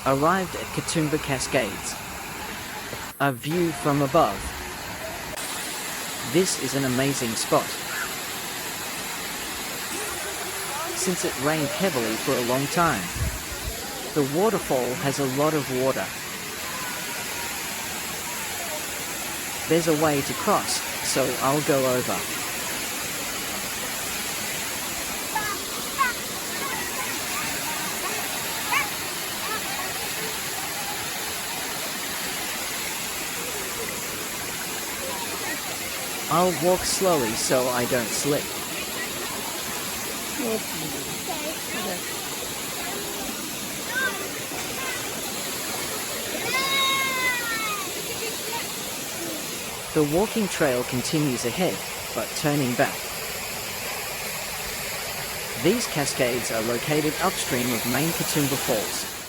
Arrived at Katoomba Cascades. A view from above. This is an amazing spot. Since it rained heavily for a long time, the waterfall has a lot of water. There's a way to cross, so I'll go over. I'll walk slowly so I don't slip. The walking trail continues ahead, but turning back. These cascades are located upstream of main Katoomba Falls.